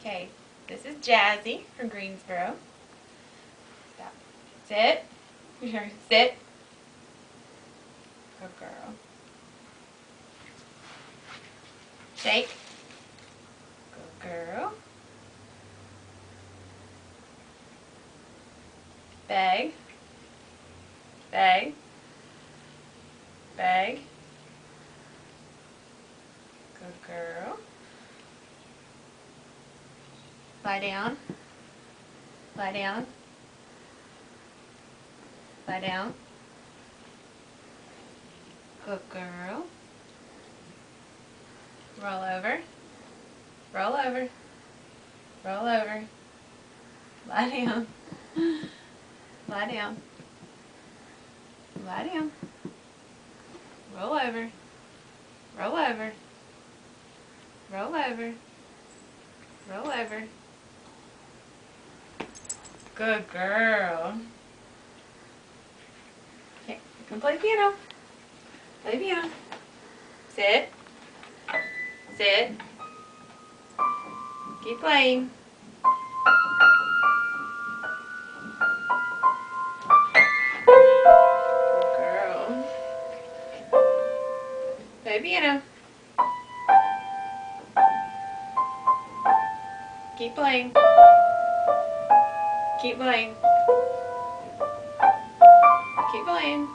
Okay, this is Jazzy from Greensboro. Stop. Sit. Sit. Good girl. Shake. Good girl. Beg. Beg. Beg. Good girl. Lie down. Lie down. Lie down. Good girl. Roll over. Roll over. Roll over. Lie down. Lie down. Lie down. Roll over. Roll over. Roll over. Roll over. Good girl. Okay, come play piano. Play piano. Sit. Sit. Keep playing. Good girl. Play piano. Keep playing. Keep playing. Keep playing.